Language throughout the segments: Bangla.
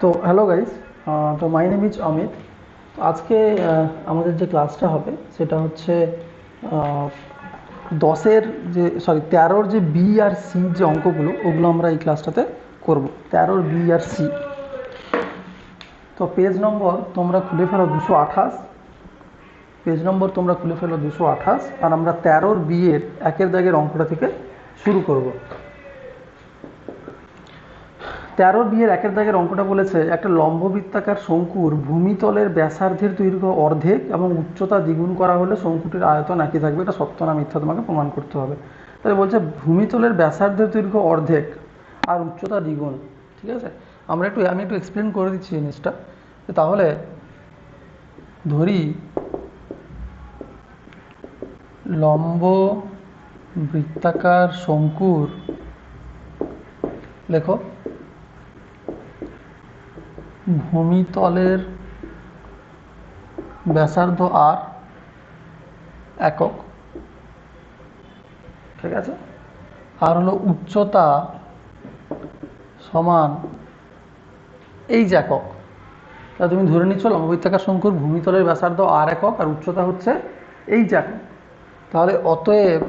তো হ্যালো গাইস, তো মাই নেম ইজ অমিত। তো আজকে আমাদের যে ক্লাসটা হবে সেটা হচ্ছে 10-এর যে 13-র যে বি আর সি যে অঙ্কগুলো ওগুলো আমরা এই ক্লাসটাতে করব। 13-র বি আর সি। তো পেজ নম্বর তোমরা খুলে ফেলো 228, পেজ নম্বর তোমরা খুলে ফেলো 228, আর আমরা 13-র বি এর একের দাগের অঙ্কটা থেকে শুরু করব। 13 বিয়ের একের দাগের অঙ্কটা বলেছে একটা লম্ববৃত্তাকার শঙ্কুর ভূমিতলের ব্যাসার্ধের দৈর্ঘ্য অর্ধেক এবং উচ্চতা দ্বিগুণ করা হলে শঙ্কুটির আয়তন একই থাকবে। এটা সত্য না মিথ্যা তোমাকে প্রমাণ করতে হবে। তাহলে বলছে ভূমিতলের ব্যাসার্ধের দৈর্ঘ্য অর্ধেক আর উচ্চতা দ্বিগুণ। ঠিক আছে, আমি একটু এক্সপ্লেন করে দিচ্ছি জিনিসটা। তাহলে ধরি লম্ব বৃত্তাকার শঙ্কুর, লেখো, ভূমিতলের ব্যাসার্ধ আর একক, ঠিক আছে, আর হলো উচ্চতা সমান এইচ একক। তা তুমি ধরে নিচ্ছ লম্ববৃত্তাকার শঙ্কুর ভূমিতলের ব্যাসার্ধ আর একক আর উচ্চতা হচ্ছে এইচ একক। তাহলে অতএব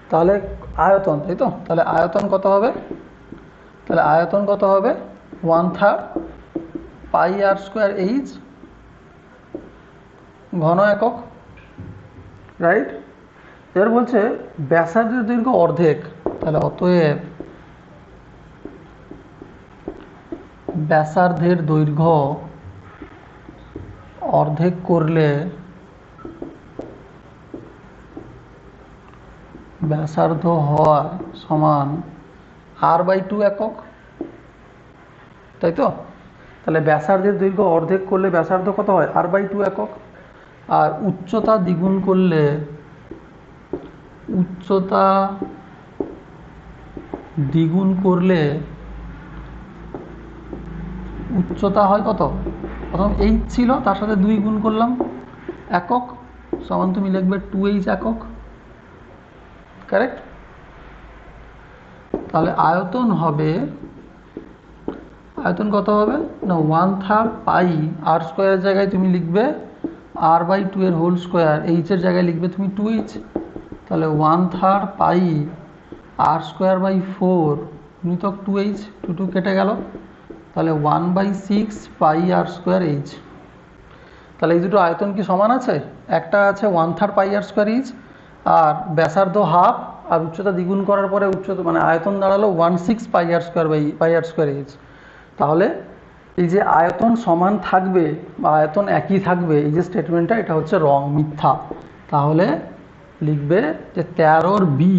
তাহলে আয়তন, তাই তো? তাহলে আয়তন কত হবে? তাহলে আয়তন কত হবে? 1/3 পাই আর স্কোয়ার এইচ ঘন একক, রাইট? এবার বলছে ব্যাসার্ধের দৈর্ঘ্য অর্ধেক। তাহলে অতএব ব্যাসার্ধের দৈর্ঘ্য অর্ধেক করলে ব্যাসার্ধ হয় সমান r/2 একক, তাই তো? তাহলে ব্যাসার্ধের দৈর্ঘ্য অর্ধেক করলে ব্যাসার্ধ কত হয়? r/2 একক। আর উচ্চতা দ্বিগুণ করলে উচ্চতা হয় কত? প্রথম এইচ ছিল, তার সাথে 2 গুণ করলাম একক, সমান তুমি লিখবে 2h একক, কারেক্ট? তাহলে আয়তন কত হবে না? 1/3 পাই আর স্কোয়ারের জায়গায় তুমি লিখবে r/2 এর হোল স্কোয়ার, এইচ এর জায়গায় লিখবে তুমি 2h। তাহলে 1/3 পাই আর স্কোয়ার বাই 4 গুণিতক 2h, 2 কেটে গেল। তাহলে 1/6 পাই আর স্কোয়ার এইচ। তাহলে এই দুটো আয়তন কি সমান আছে? একটা আছে 1/3 পাই আর স্কোয়ার এইচ, আর ব্যাসার্ধ হাফ, আর উচ্চতা দ্বিগুণ করার পরে উচ্চতা মানে আয়তন দাঁড়ালো 1/6 পাই আর স্কোয়ার এইচ। তাহলে এই যে আয়তন সমান থাকবে বা আয়তন একই থাকবে, এই যে স্টেটমেন্টটা, এটা হচ্ছে রং, মিথ্যা। তাহলে লিখবে যে 13-র বি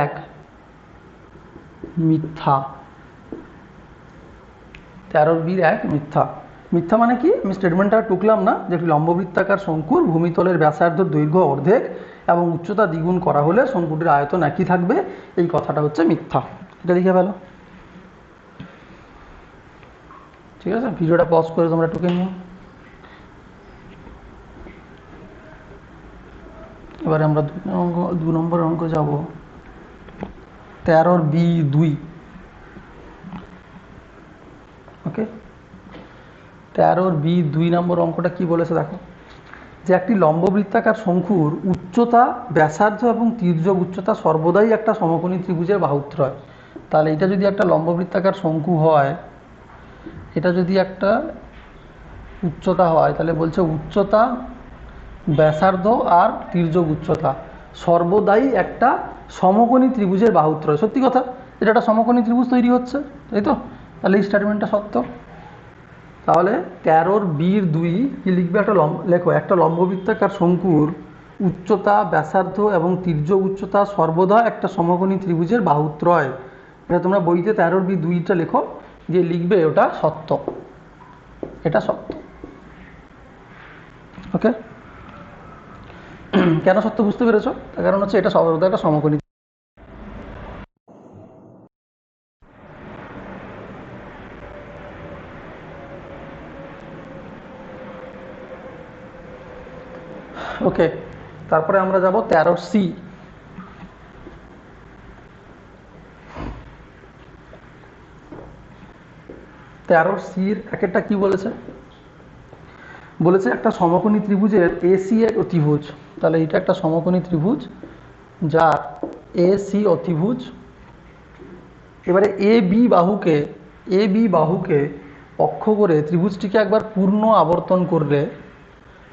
1 মিথ্যা। 13-র বি 1 মিথ্যা। মিথ্যা মানে কি? আমি স্টেটমেন্টটা টুকলাম না, যে একটি লম্ববৃত্তাকার শঙ্কুর ভূমিতলের ব্যাসার্ধ দৈর্ঘ্য অর্ধেক এবং উচ্চতা দ্বিগুণ করা হলে শঙ্কুটির আয়তন একই থাকবে, এই কথাটা হচ্ছে মিথ্যা। এটা লিখে ফেলো, ঠিক আছে? ভিডিওটা পজ করে তোমরা টুকে নিও। এবারে আমরা 2 নম্বর অঙ্ক যাব, 13-র বি 2। ওকে, 13-র বি 2 নম্বর অঙ্কটা কি বলেছে দেখো, যে একটি লম্ববৃত্তাকার শঙ্কুর উচ্চতা, ব্যাসার্ধ এবং তির্যক উচ্চতা সর্বদাই একটা সমকোণী ত্রিভুজের বাহুত্রয়। তাহলে এটা যদি একটা লম্ববৃত্তাকার শঙ্কু হয়, এটা যদি একটা উচ্চতা হয়, তাহলে বলছে উচ্চতা, ব্যাসার্ধ আর তির্যক উচ্চতা সর্বদাই একটা সমকোণী ত্রিভুজের বাহুত্রয়। সত্যি কথা, এটা একটা সমকোণী ত্রিভুজ তৈরি হচ্ছে, তাই তো? তাহলে এই স্টেটমেন্টটা সত্য। তাহলে 13-র বির 2 কি লিখবে? লেখো, একটা লম্ববৃত্তাকার শঙ্কুর উচ্চতা, ব্যাসার্ধ এবং তির্যক উচ্চতা সর্বদা একটা সমকোণী ত্রিভুজের বাহুত্রয়। এটা তোমরা বইতে 13-র বি 2টা লেখো, যে লিখবে ওটা সত্য, এটা সত্য। ওকে, কেন সত্য বুঝতে পেরেছো? তার কারণ হচ্ছে এটা সর্বদা একটা সমকোণী। ওকে, তারপরে আমরা যাব 13-র সি। 13C-র একটা কি বলেছে, বলেছে একটা সমকোণী ত্রিভুজের AC এক অতিভুজ। তাহলে এটা একটা সমকোণী ত্রিভুজ যার AC অতিভুজ। এবারে AB বাহুকে অক্ষ করে ত্রিভুজটিকে একবার পূর্ণ আবর্তন করলে,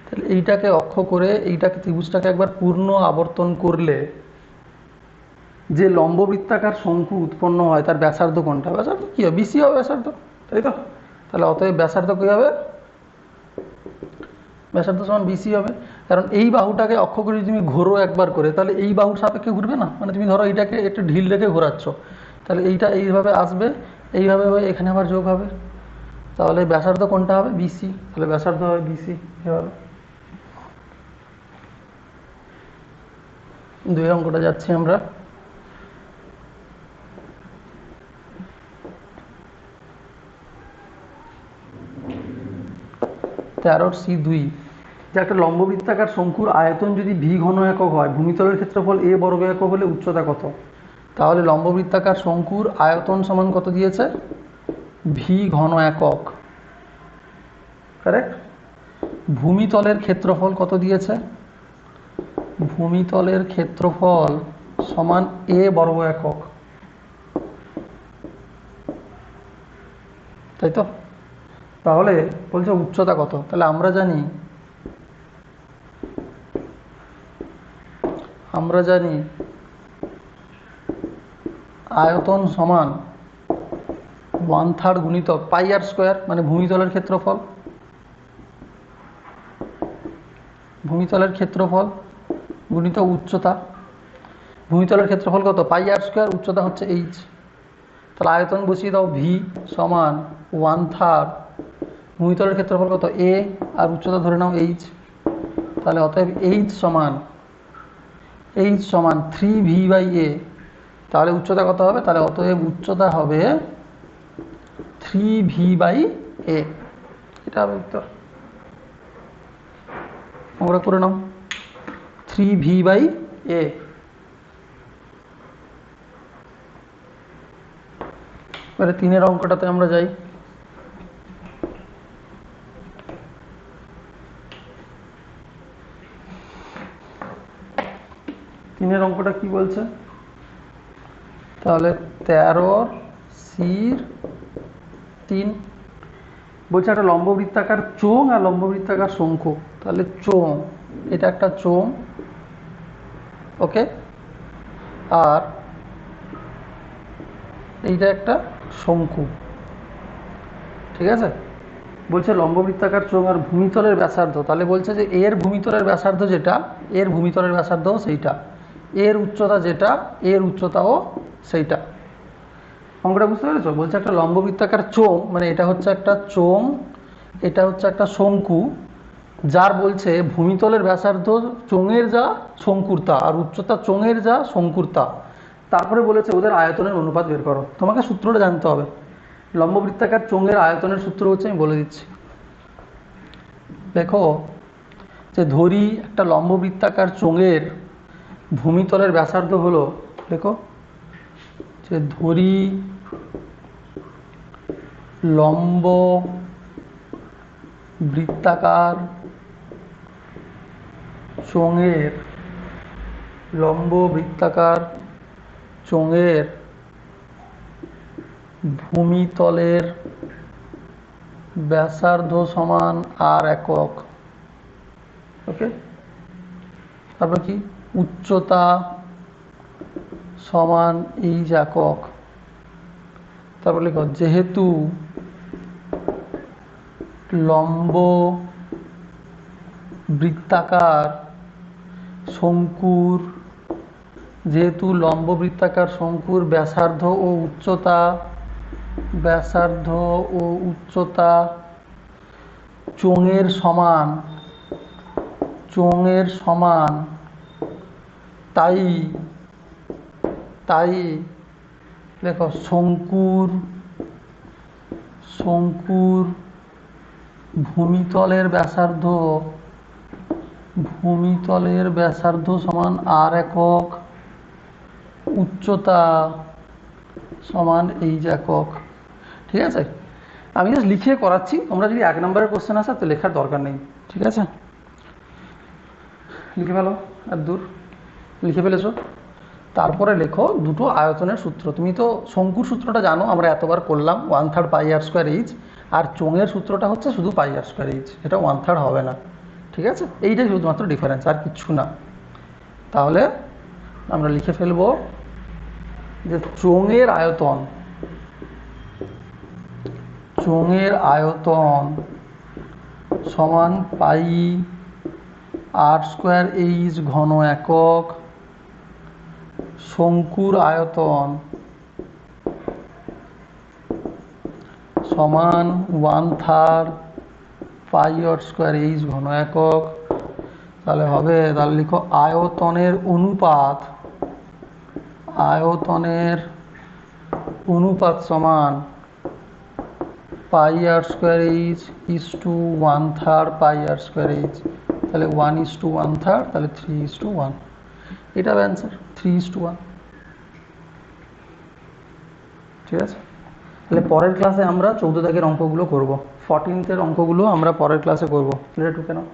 তাহলে এইটাকে অক্ষ করে এইটাকে ত্রিভুজটাকে একবার পূর্ণ আবর্তন করলে যে লম্ববৃত্তাকার শঙ্কু উৎপন্ন হয় তার ব্যাসার্ধ কোনটা? ব্যাসার্ধ কী হবে? BC হবে ব্যাসার্ধ, তাই তো? তাহলে অতএব ব্যাসার্ধ কী হবে? ব্যাসার্ধ সমান BC হবে। কারণ এই বাহুটাকে অক্ষ করে যদি তুমি ঘোরো একবার করে, তাহলে এই বাহুর সাপেক্ষে ঘুরবে না। মানে তুমি ধরো এইটাকে একটু ঢিল রেখে ঘোরাচ্ছ, তাহলে এইটা এইভাবে আসবে, এইভাবে হয়ে এখানে আবার যোগ হবে। তাহলে ব্যাসার্ধ কোনটা হবে? BC। তাহলে ব্যাসার্ধ হবে BC। এভাবে 2 অঙ্কটা যাচ্ছি আমরা। C2 যে একটা লম্ববৃত্তাকার শঙ্কুর আয়তন যদি V ঘন একক হয়, ভূমিতলের ক্ষেত্রফল A বর্গ একক হলে উচ্চতা কত? তাহলে লম্ববৃত্তাকার শঙ্কুর আয়তন সমান কত দিয়েছে? V ঘন একক, কারেক্ট। ভূমিতলের ক্ষেত্রফল কত দিয়েছে? ভূমিতলের ক্ষেত্রফল সমান A বর্গ একক, তাই তো? তাহলে বলছে উচ্চতা কত? তাহলে আমরা জানি আয়তন সমান 1/3 গুণিতক πr² মানে ভূমিতলের ক্ষেত্রফল। ভূমিতলের ক্ষেত্রফল গুণিতক উচ্চতা। ভূমিতলের ক্ষেত্রফল কত? πr², উচ্চতা হচ্ছে h। তাহলে আয়তন বসিয়ে দাও, V সমান 1/3, ভূমিতলের ক্ষেত্রফল কত? A, আর উচ্চতা ধরে নাও h। তাহলে অতএব h সমান 3V/A। তাহলে উচ্চতা কত হবে? তাহলে অতএব উচ্চতা হবে 3V/A। এটা হবে উত্তর। আমরা করে নাও 3V/A। এবারে 3-এর অঙ্কটাতে আমরা যাই। 3-এর অঙ্কটা কি বলছে? তাহলে 13C3 বলছে একটা লম্ববৃত্তাকার চোঙ আর লম্ববৃত্তাকার শঙ্কু। তাহলে চোঙ, এটা একটা চোঙ, ওকে, আর এইটা একটা শঙ্কু, ঠিক আছে। বলছে লম্ববৃত্তাকার চোঙ আর ভূমিতলের ব্যাসার্ধ। তাহলে বলছে যে এর ভূমিতলের ব্যাসার্ধ যেটা, এর ভূমিতলের ব্যাসার্ধও সেইটা, এর উচ্চতা যেটা, এর উচ্চতাও সেইটা। অঙ্কটা বুঝতে পেরেছো? বলছে একটা লম্ববৃত্তাকার চোঙ, মানে এটা হচ্ছে একটা চোঙ, এটা হচ্ছে একটা শঙ্কু, যার বলছে ভূমিতলের ব্যাসার্ধ চোঙের যা শঙ্কুর তা, আর উচ্চতা চোঙের যা শঙ্কুর তা। তারপরে বলেছে ওদের আয়তনের অনুপাত বের করো। তোমাকে সূত্রটা জানতে হবে। লম্ববৃত্তাকার চোঙের আয়তনের সূত্র হচ্ছে, আমি বলে দিচ্ছি, দেখো, যে ধরি একটা লম্ববৃত্তাকার চোঙের ভূমিতলের ব্যাসার্ধ হলো, দেখো, যে ধরি লম্ব বৃত্তাকার চোঙের ভূমিতলের ব্যাসার্ধ সমান r একক, ওকে। তারপর কি? উচ্চতা সমান h একক। তারপর লিখো যেহেতু লম্ব বৃত্তাকার শঙ্কুর ব্যাসার্ধ ও উচ্চতা চোঙের সমান, তাই দেখো শঙ্কুর ভূমিতলের ব্যাসার্ধ সমান r একক, উচ্চতা সমান h একক, ঠিক আছে। আমি জাস্ট লিখিয়ে করাচ্ছি, তোমরা যদি 1 নম্বরের কোশ্চেন আসে তো লেখার দরকার নেই, ঠিক আছে? লিখে ফেলো, আর দূর লিখে ফেলেছো। তারপরে লেখো দুটো আয়তনের সূত্র। তুমি তো শঙ্কুর সূত্রটা জানো, আমরা এতবার করলাম, 1/3 পাই আর স্কোয়ার এইচ। আর চোঙের সূত্রটা হচ্ছে শুধু পাই আর স্কোয়ার এইচ, এটা 1/3 হবে না, ঠিক আছে? এইটাই শুধুমাত্র ডিফারেন্স, আর কিচ্ছু না। তাহলে আমরা লিখে ফেলবো যে চোঙের আয়তন, চোঙের আয়তন সমান পাই আর স্কোয়ার এইচ ঘন একক, শঙ্কুর আয়তন সমান 1/3 পাই আর স্কোয়ার এইচ ঘন একক। তাহলে হবে, তাহলে লিখো আয়তনের অনুপাত, আয়তনের অনুপাত সমান pi r square H is to 1/3 pi r square H. তাহলে 1:1/3, তাহলে 3:1। এটা হবে অ্যান্সার, 3:1, ঠিক আছে? তাহলে পরের ক্লাসে আমরা 14 দাগের অঙ্কগুলো করব, 14th অঙ্কগুলো আমরা পরের ক্লাসে করব। এটা টুকে নাও।